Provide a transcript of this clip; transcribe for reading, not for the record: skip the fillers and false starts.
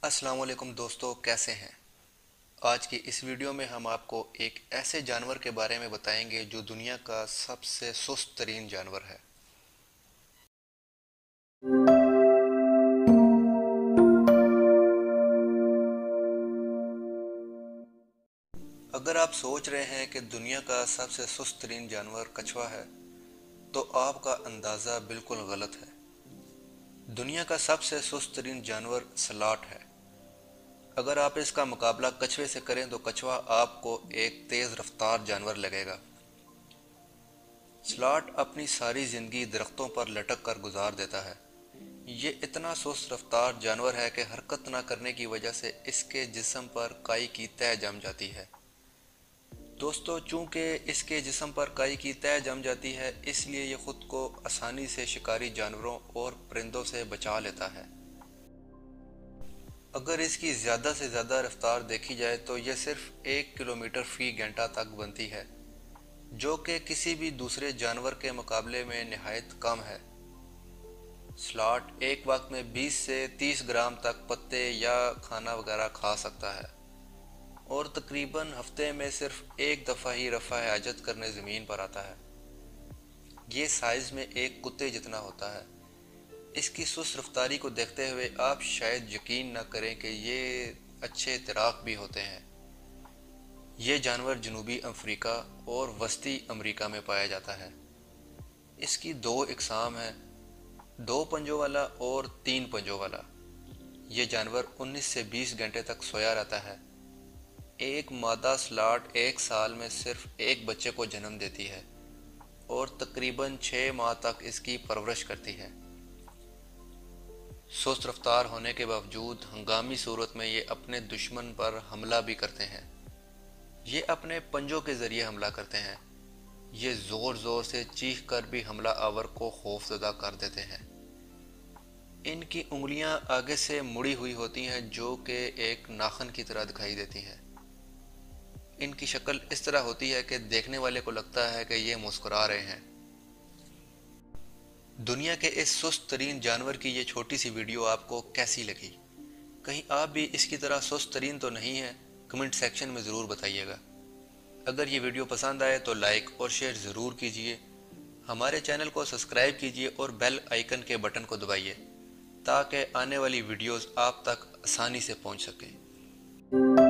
अस्सलाम वालेकुम दोस्तों, कैसे हैं। आज की इस वीडियो में हम आपको एक ऐसे जानवर के बारे में बताएंगे जो दुनिया का सबसे सुस्त तरीन जानवर है। अगर आप सोच रहे हैं कि दुनिया का सबसे सुस्त तरीन जानवर कछुआ है तो आपका अंदाज़ा बिल्कुल गलत है। दुनिया का सबसे सुस्त तरीन जानवर स्लॉथ है। अगर आप इसका मुकाबला कछुए से करें तो कछुआ आपको एक तेज़ रफ्तार जानवर लगेगा। स्लॉथ अपनी सारी जिंदगी दरख्तों पर लटक कर गुजार देता है। ये इतना सुस्त रफ्तार जानवर है कि हरकत न करने की वजह से इसके जिस्म पर काई की तह जम जाती है। दोस्तों, चूंकि इसके जिस्म पर काई की तह जम जाती है इसलिए ये खुद को आसानी से शिकारी जानवरों और परिंदों से बचा लेता है। अगर इसकी ज़्यादा से ज़्यादा रफ्तार देखी जाए तो यह सिर्फ 1 किलोमीटर फी घंटा तक बनती है, जो कि किसी भी दूसरे जानवर के मुकाबले में निहायत कम है। स्लॉथ एक वक्त में 20 से 30 ग्राम तक पत्ते या खाना वगैरह खा सकता है और तकरीबन हफ्ते में सिर्फ एक दफ़ा ही रफ़ा हाजत करने ज़मीन पर आता है। ये साइज़ में एक कुत्ते जितना होता है। इसकी सुस्त रफ्तारी को देखते हुए आप शायद यकीन न करें कि ये अच्छे तैराक भी होते हैं। ये जानवर जनूबी अफ्रीका और वस्ती अमेरिका में पाया जाता है। इसकी दो इकसाम हैं, 2 पंजों वाला और 3 पंजों वाला। ये जानवर 19 से 20 घंटे तक सोया रहता है। एक मादा स्लॉथ एक साल में सिर्फ एक बच्चे को जन्म देती है और तकरीबन 6 माह तक इसकी परवरिश करती है। सुस्त रफ्तार होने के बावजूद हंगामी सूरत में ये अपने दुश्मन पर हमला भी करते हैं। ये अपने पंजों के ज़रिए हमला करते हैं। ये ज़ोर ज़ोर से चीख कर भी हमला आवर को खौफजदा कर देते हैं। इनकी उंगलियां आगे से मुड़ी हुई होती हैं जो कि एक नाखन की तरह दिखाई देती हैं। इनकी शक्ल इस तरह होती है कि देखने वाले को लगता है कि ये मुस्कुरा रहे हैं। दुनिया के इस सुस्त तरीन जानवर की ये छोटी सी वीडियो आपको कैसी लगी? कहीं आप भी इसकी तरह सुस्त तरीन तो नहीं है? कमेंट सेक्शन में ज़रूर बताइएगा। अगर ये वीडियो पसंद आए तो लाइक और शेयर ज़रूर कीजिए। हमारे चैनल को सब्सक्राइब कीजिए और बेल आइकन के बटन को दबाइए ताकि आने वाली वीडियोस आप तक आसानी से पहुंच सकें।